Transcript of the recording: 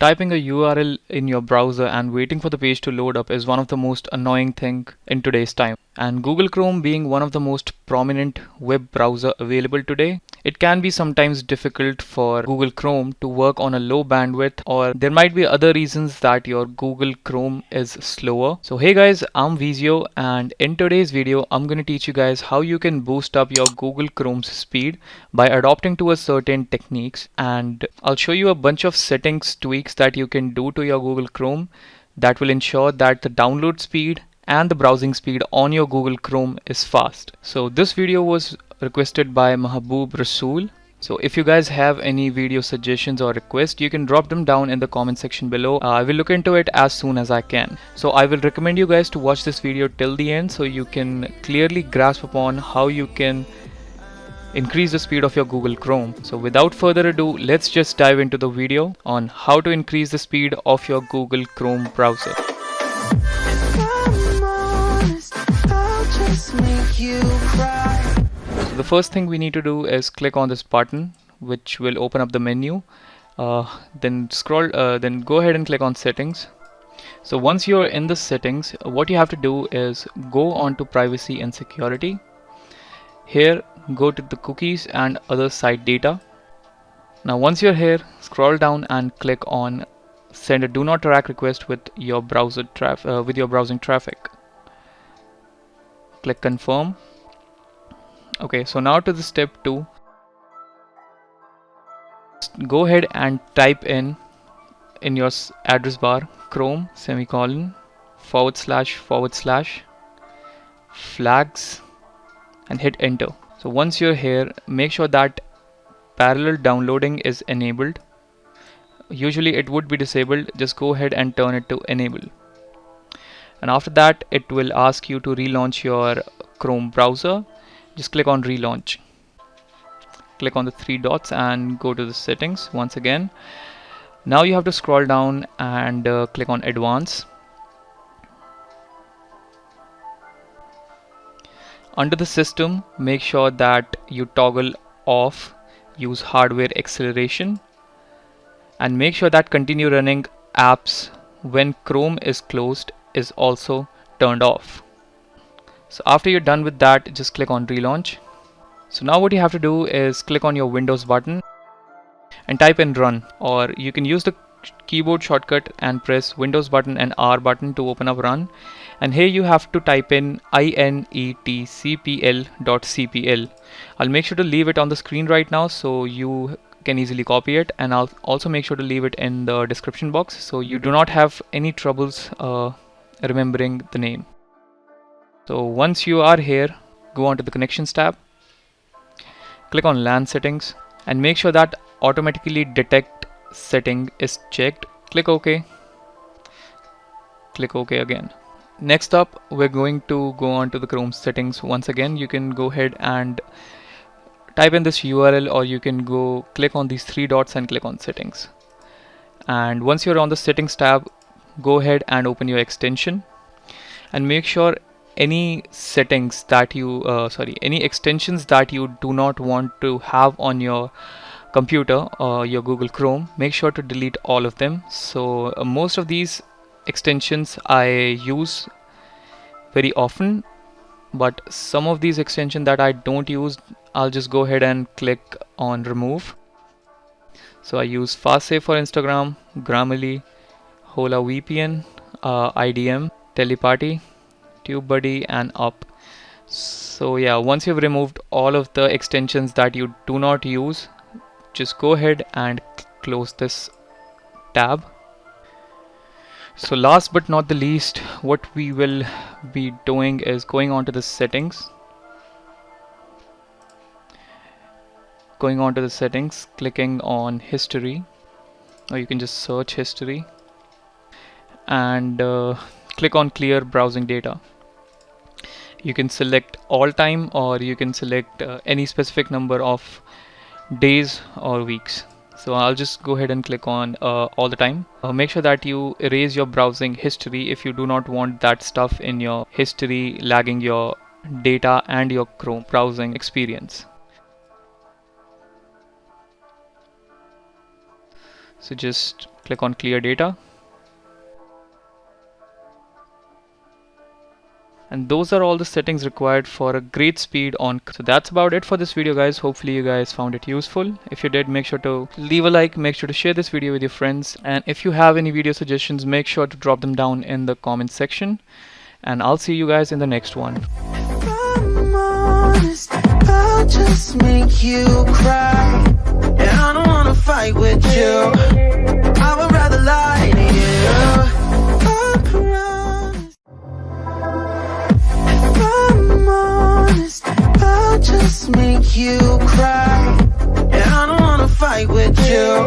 Typing a URL in your browser and waiting for the page to load up is one of the most annoying things in today's time. And Google Chrome being one of the most prominent web browser available today, it can be sometimes difficult for Google Chrome to work on a low bandwidth, or there might be other reasons that your Google Chrome is slower. So hey guys, I'm Vezio, and in today's video I'm going to teach you guys how you can boost up your Google Chrome's speed by adopting to a certain techniques, and I'll show you a bunch of settings tweaks that you can do to your Google Chrome that will ensure that the download speed and the browsing speed on your Google Chrome is fast. So this video was requested by Mahbub Rasool. So if you guys have any video suggestions or requests, you can drop them down in the comment section below. I will look into it as soon as I can. So I will recommend you guys to watch this video till the end so you can clearly grasp upon how you can increase the speed of your Google Chrome. So without further ado, let's just dive into the video on how to increase the speed of your Google Chrome browser. So the first thing we need to do is click on this button, which will open up the menu. Then go ahead and click on settings. So once you're in the settings, what you have to do is go on to privacy and security. Here, go to the cookies and other site data. Now once you're here, scroll down and click on send a do not track request with your browsing traffic. Click confirm. Okay, so now to the step 2. Go ahead and type in your address bar chrome // flags and hit enter. So once you're here, make sure that parallel downloading is enabled. Usually it would be disabled. Just go ahead and turn it to enable. And after that, it will ask you to relaunch your Chrome browser. Just click on relaunch. Click on the 3 dots and go to the settings once again. Now you have to scroll down and click on advanced. Under the system, make sure that you toggle off use hardware acceleration, and make sure that continue running apps when Chrome is closed is also turned off. So after you're done with that, just click on relaunch. So now what you have to do is click on your Windows button and type in run, or you can use the keyboard shortcut and press Windows button and R button to open up run. And here you have to type in INETCPL.CPL. I'll make sure to leave it on the screen right now so you can easily copy it, and I'll also make sure to leave it in the description box so you do not have any troubles remembering the name. So once you are here, go on to the connections tab, click on LAN settings and make sure that automatically detect setting is checked. Click OK. Click OK again. Next up, we're going to go on to the Chrome settings. Once again, you can go ahead and type in this URL, or you can go click on these 3 dots and click on settings. And once you're on the settings tab, go ahead and open your extension and make sure any settings that you any extensions that you do not want to have on your computer or your Google Chrome, make sure to delete all of them. So most of these extensions I use very often, but some of these extensions that I don't use, I'll just go ahead and click on remove. So I use FastSave for Instagram, Grammarly, Hola VPN, IDM, Teleparty, TubeBuddy and Up. So yeah, once you've removed all of the extensions that you do not use, just go ahead and close this tab. So last but not the least, what we will be doing is going on to the settings. Going on to the settings, clicking on history, or you can just search history, and click on clear browsing data. You can select all time, or you can select any specific number of days or weeks. So I'll just go ahead and click on all the time. Make sure that you erase your browsing history if you do not want that stuff in your history lagging your data and your Chrome browsing experience. So just click on clear data. And those are all the settings required for a great speed on. So that's about it for this video, guys. Hopefully you guys found it useful. If you did, make sure to leave a like, make sure to share this video with your friends, and if you have any video suggestions, make sure to drop them down in the comment section, and I'll see you guys in the next one. I'm honest, I'll just make you cry, and I don't wanna fight with you. I would rather lie to you. I promise. I'm honest, I'll just make you cry, and I don't wanna fight with you.